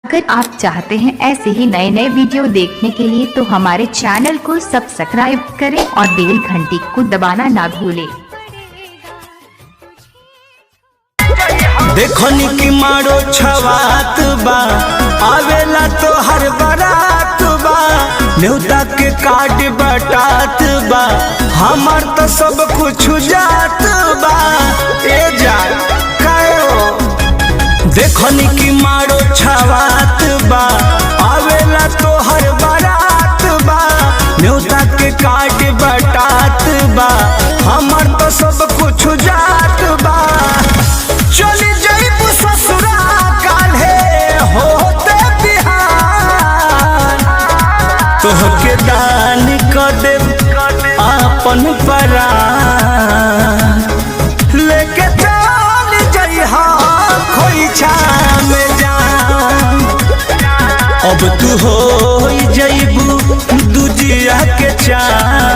अगर आप चाहते हैं ऐसे ही नए नए वीडियो देखने के लिए तो हमारे चैनल को सब्सक्राइब करें और बेल घंटी को दबाना ना भूलें। देखनी की मारो छवात बा आवेला तो हर बारात बा न्योता के कार्ड बटात बा हमार तो सब कुछ जात बा ए जा कायो देखनी की मारो छवात बा आवेला तो हर बारात बा न्योता के कार्ड बटात बा हमार तो सब कुछ जात बा चली जाइबू ससुरा काल्हे होते बिहान तोहके दान कर दे आपन परान लेके चल जइहा खोइछा में जान अब तू हो जइबू दुजिया के चान।